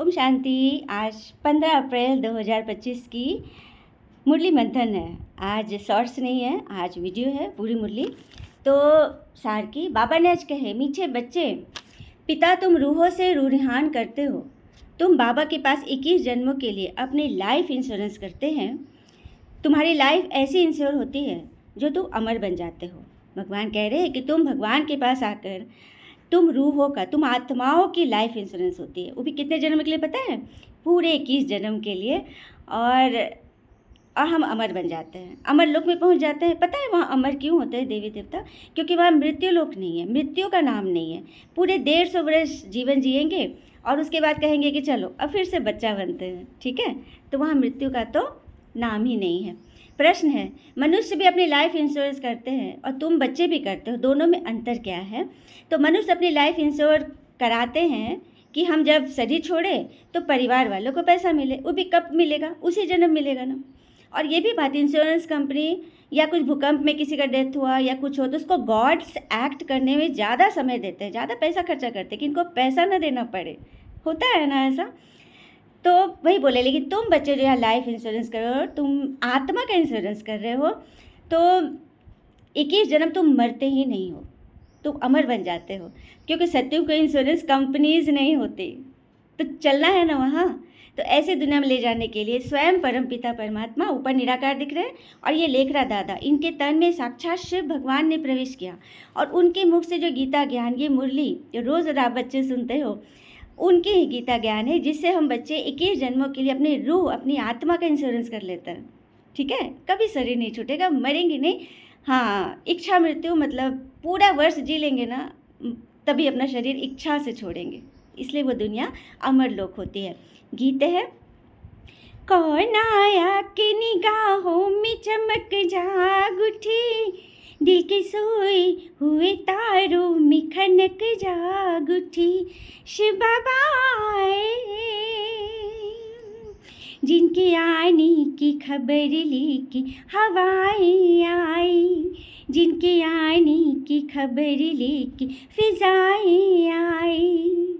ओम शांति। आज 15 अप्रैल 2025 की मुरली मंथन है। आज शॉर्ट्स नहीं है, आज वीडियो है पूरी मुरली। तो सार की बाबा ने आज कहे, मीठे बच्चे, पिता तुम रूहों से रूहान करते हो। तुम बाबा के पास 21 जन्मों के लिए अपनी लाइफ इंश्योरेंस करते हैं। तुम्हारी लाइफ ऐसी इंश्योर होती है जो तुम अमर बन जाते हो। भगवान कह रहे हैं कि तुम भगवान के पास आकर तुम रूहों का, तुम आत्माओं की लाइफ इंश्योरेंस होती है। वो भी कितने जन्म के लिए पता है? पूरे 21 जन्म के लिए। और हम अमर बन जाते हैं, अमर लोक में पहुंच जाते हैं। पता है वहाँ अमर क्यों होते हैं देवी देवता? क्योंकि वहाँ मृत्यु लोक नहीं है, मृत्यु का नाम नहीं है। पूरे 150 वर्ष जीवन जिएंगे और उसके बाद कहेंगे कि चलो अब फिर से बच्चा बनते हैं। ठीक है, तो वहाँ मृत्यु का तो नाम ही नहीं है। प्रश्न है, मनुष्य भी अपनी लाइफ इंश्योरेंस करते हैं और तुम बच्चे भी करते हो, दोनों में अंतर क्या है? तो मनुष्य अपनी लाइफ इंश्योर कराते हैं कि हम जब शरीर छोड़े तो परिवार वालों को पैसा मिले। वो भी कब मिलेगा? उसी जन्म मिलेगा ना। और ये भी बात, इंश्योरेंस कंपनी या कुछ भूकंप में किसी का डेथ हुआ या कुछ हो तो उसको गॉड्स एक्ट करने में ज़्यादा समय देते हैं, ज़्यादा पैसा खर्चा करते हैं कि इनको पैसा ना देना पड़े। होता है ना ऐसा? तो वही बोले, लेकिन तुम बच्चे जो है लाइफ इंश्योरेंस कर रहे हो, तुम आत्मा का इंश्योरेंस कर रहे हो, तो 21 जन्म तुम मरते ही नहीं हो, तुम अमर बन जाते हो। क्योंकि सत्युग को इंश्योरेंस कंपनीज नहीं होती, तो चलना है ना वहाँ। तो ऐसे दुनिया में ले जाने के लिए स्वयं परमपिता परमात्मा ऊपर निराकार दिख रहे हैं और ये लेखरा दादा, इनके तन में साक्षात शिव भगवान ने प्रवेश किया और उनके मुख से जो गीता ज्ञान, ये मुरली जो रोज़ आप बच्चे सुनते हो, उनकी ही गीता ज्ञान है जिससे हम बच्चे 21 जन्मों के लिए अपनी रूह, अपनी आत्मा का इंश्योरेंस कर लेते हैं। ठीक है, कभी शरीर नहीं छूटेगा, मरेंगे नहीं। हाँ, इच्छा मृत्यु मतलब पूरा वर्ष जी लेंगे ना, तभी अपना शरीर इच्छा से छोड़ेंगे। इसलिए वो दुनिया अमर लोक होती है। गीत है, कौन आया कि निगाहों में चमक जाग उठी, दिल के सोए हुए तारों में खनक जाग उठी, शिव बाबा आए, जिनके आने की खबर लेके हवाएं आई, जिनके आने की खबर लेके फिजाएं आई।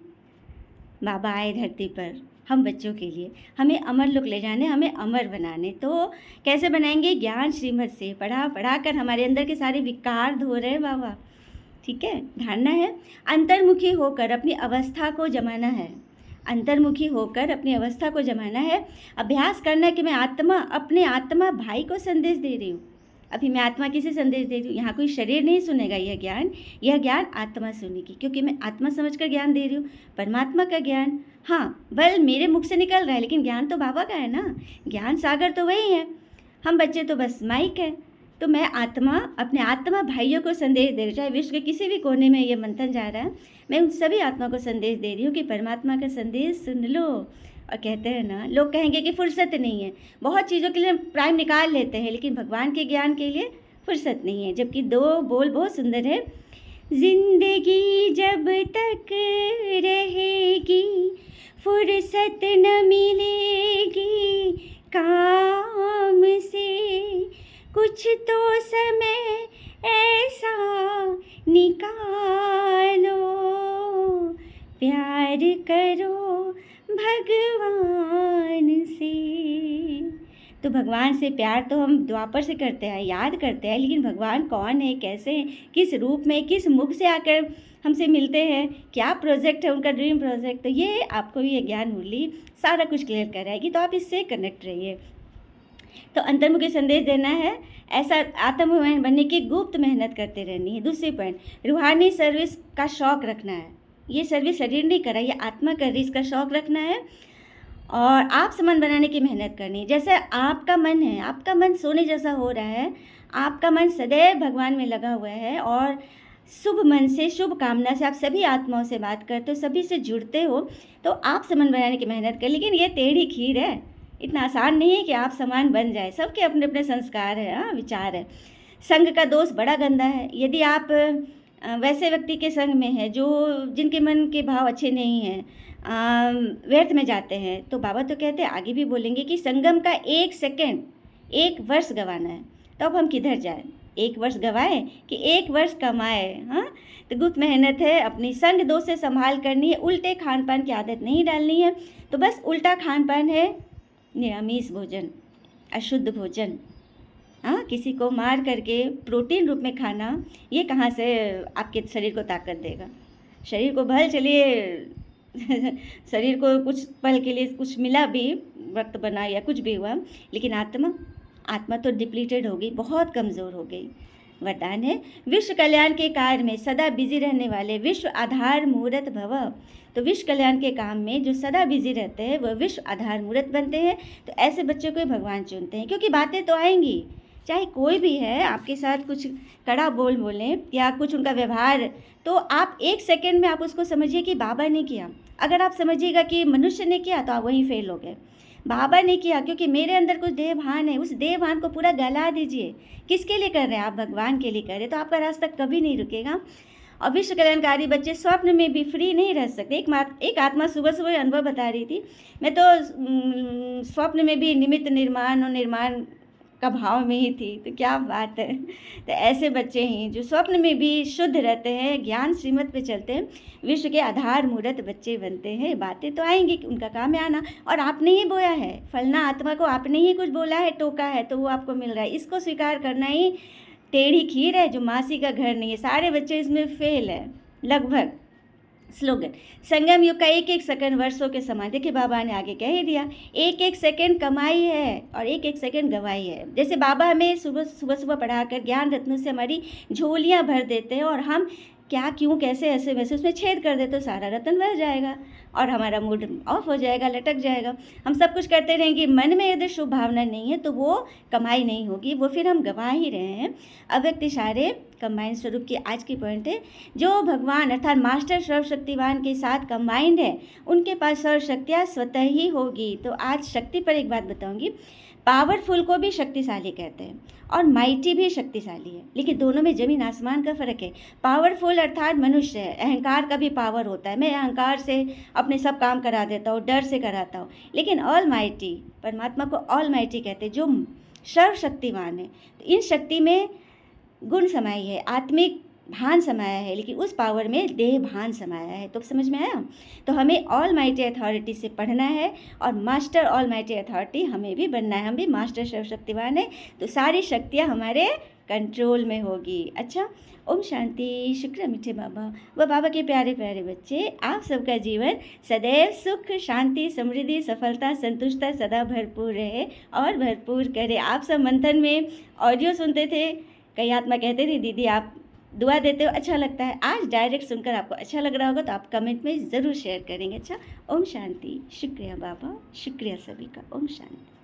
बाबा आए धरती पर हम बच्चों के लिए, हमें अमर लोक ले जाने, हमें अमर बनाने। तो कैसे बनाएंगे? ज्ञान श्रीमत से पढ़ा पढ़ा कर हमारे अंदर के सारे विकार धो रहे हैं बाबा। ठीक है, धारणा है अंतर्मुखी होकर अपनी अवस्था को जमाना है, अंतर्मुखी होकर अपनी अवस्था को जमाना है। अभ्यास करना है कि मैं आत्मा, अपने आत्मा भाई को संदेश दे रही हूँ। अभी मैं आत्मा किसे संदेश दे रही हूँ? यहाँ कोई शरीर नहीं सुनेगा यह ज्ञान आत्मा सुनेगी, क्योंकि मैं आत्मा समझकर ज्ञान दे रही हूँ, परमात्मा का ज्ञान। हाँ, बल मेरे मुख से निकल रहा है, लेकिन ज्ञान तो बाबा का है ना, ज्ञान सागर तो वही है, हम बच्चे तो बस माइक है। तो मैं आत्मा, अपने आत्मा भाइयों को संदेश दे रही हूँ, चाहे विश्व के किसी भी कोने में ये मंथन जा रहा है, मैं उन सभी आत्मा को संदेश दे रही हूँ कि परमात्मा का संदेश सुन लो। और कहते हैं ना, लोग कहेंगे कि फुर्सत नहीं है, बहुत चीज़ों के लिए टाइम निकाल लेते हैं, लेकिन भगवान के ज्ञान के लिए फुर्सत नहीं है। जबकि 2 बोल बहुत सुंदर है, जिंदगी जब तक रहेगी फुर्सत न मिलेगी काम से, कुछ तो समय ऐसा निकालो, प्यार करो भगवान से। तो भगवान से प्यार तो हम द्वापर से करते हैं, याद करते हैं, लेकिन भगवान कौन है, कैसे हैं, किस रूप में, किस मुख से आकर हमसे मिलते हैं, क्या प्रोजेक्ट है उनका, ड्रीम प्रोजेक्ट, तो ये आपको ये ज्ञान मुरली सारा कुछ क्लियर कराएगी। तो आप इससे कनेक्ट रहिए। तो अंतर्मुखी संदेश देना है, ऐसा आत्मविमान बनने की गुप्त मेहनत करते रहनी है। दूसरी पॉइंट, रूहानी सर्विस का शौक़ रखना है। ये सर्विस शरीर नहीं करा, ये आत्मा कर रही, इसका शौक़ रखना है और आप समन बनाने की मेहनत करनी है। जैसे आपका मन है, आपका मन सोने जैसा हो रहा है, आपका मन सदैव भगवान में लगा हुआ है और शुभ मन से, शुभ कामना से आप सभी आत्माओं से बात करते हो, सभी से जुड़ते हो, तो आप समन बनाने की मेहनत कर। लेकिन ये टेढ़ी खीर है, इतना आसान नहीं है कि आप समान बन जाए। सबके अपने अपने संस्कार है, हाँ, विचार है। संग का दोष बड़ा गंदा है। यदि आप वैसे व्यक्ति के संग में है जो जिनके मन के भाव अच्छे नहीं हैं, व्यर्थ में जाते हैं, तो बाबा तो कहते हैं, आगे भी बोलेंगे कि संगम का 1 सेकंड 1 वर्ष गंवाना है, तो अब हम किधर जाएं? 1 वर्ष गवाए कि 1 वर्ष कमाए। हाँ, तो गुप्त मेहनत है, अपनी संग दोष से संभाल करनी है, उल्टे खान पान की आदत नहीं डालनी है। तो बस उल्टा खान पान है निरामिष भोजन, अशुद्ध भोजन। हाँ, किसी को मार करके प्रोटीन रूप में खाना, ये कहाँ से आपके शरीर को ताकत देगा। शरीर को भल चलिए शरीर को कुछ पल के लिए कुछ मिला भी, वक्त बना या कुछ भी हुआ, लेकिन आत्मा तो डिप्लीटेड हो गई, बहुत कमज़ोर हो गई। वरदान है, विश्व कल्याण के कार्य में सदा बिजी रहने वाले विश्व आधार मूर्त भव। तो विश्व कल्याण के काम में जो सदा बिजी रहते हैं वह विश्व आधार मूर्त बनते हैं। तो ऐसे बच्चों को ही भगवान चुनते हैं, क्योंकि बातें तो आएंगी, चाहे कोई भी है आपके साथ कुछ कड़ा बोलें या कुछ उनका व्यवहार, तो आप 1 सेकंड में आप उसको समझिए कि बाबा ने किया। अगर आप समझिएगा कि मनुष्य ने किया तो आप वहीं फेल हो गए। बाबा ने किया क्योंकि मेरे अंदर कुछ देह भान है, उस देह भान को पूरा गला दीजिए। किसके लिए कर रहे हैं आप? भगवान के लिए कर रहे हैं, तो आपका रास्ता कभी नहीं रुकेगा। और विश्व कल्याणकारी बच्चे स्वप्न में भी फ्री नहीं रह सकते। एक आत्मा सुबह सुबह अनुभव बता रही थी, मैं तो स्वप्न में भी निमित्त निर्माण और निर्माण का भाव में ही थी। तो क्या बात है। तो ऐसे बच्चे हैं जो स्वप्न में भी शुद्ध रहते हैं, ज्ञान श्रीमत पे चलते हैं, विश्व के आधार मूर्त बच्चे बनते हैं। बातें तो आएंगी, उनका काम है आना, और आपने ही बोया है, फलना आत्मा को आपने ही कुछ बोला है, टोका है, तो वो आपको मिल रहा है। इसको स्वीकार करना ही टेढ़ी खीर है जो मासी का घर नहीं है। सारे बच्चे इसमें फेल है लगभग। स्लोगन, संगम युग का 1-1 सेकंड वर्षों के समान। देखिए बाबा ने आगे कह ही दिया, 1-1 सेकंड कमाई है और 1-1 सेकंड गवाई है। जैसे बाबा हमें सुबह सुबह पढ़ाकर ज्ञान रत्नों से हमारी झोलियां भर देते हैं, और हम क्या क्यों कैसे ऐसे वैसे उसमें छेद कर दे तो सारा रतन भर जाएगा और हमारा मूड ऑफ हो जाएगा, लटक जाएगा। हम सब कुछ करते रहेंगे, मन में यदि शुभ भावना नहीं है तो वो कमाई नहीं होगी, वो फिर हम गवा ही रहे हैं। अव्यक्त इशारे कंबाइंड स्वरूप की आज की पॉइंट है, जो भगवान अर्थात मास्टर सर्वशक्तिवान के साथ कंबाइंड है उनके पास सर्वशक्तियाँ स्वतः ही होगी। तो आज शक्ति पर एक बात बताऊंगी। पावरफुल को भी शक्तिशाली कहते हैं और माइटी भी शक्तिशाली है, लेकिन दोनों में ज़मीन आसमान का फ़र्क है। पावरफुल अर्थात मनुष्य है, अहंकार का भी पावर होता है, मैं अहंकार से अपने सब काम करा देता हूँ, डर से कराता हूँ। लेकिन ऑल माइटी, परमात्मा को ऑल माइटी कहते हैं, जो सर्वशक्तिवान है। तो इन शक्ति में गुण समाई है, आत्मिक भान समाया है, लेकिन उस पावर में देह भान समाया है। तो समझ में आया। तो हमें ऑल माइटी अथॉरिटी से पढ़ना है और मास्टर ऑल माइटी अथॉरिटी हमें भी बनना है। हम भी मास्टर सर्वशक्तिवान है, तो सारी शक्तियाँ हमारे कंट्रोल में होगी। अच्छा, ओम शांति। शुक्र मीठे बाबा व बाबा के प्यारे प्यारे बच्चे, आप सबका जीवन सदैव सुख शांति समृद्धि सफलता संतुष्टता सदा भरपूर रहे और भरपूर करे। आप सब मंथन में ऑडियो सुनते थे, कई आत्मा कहते थे दीदी आप दुआ देते हो, अच्छा लगता है। आज डायरेक्ट सुनकर आपको अच्छा लग रहा होगा तो आप कमेंट में ज़रूर शेयर करेंगे। अच्छा, ओम शांति। शुक्रिया बाबा, शुक्रिया सभी का। ओम शांति।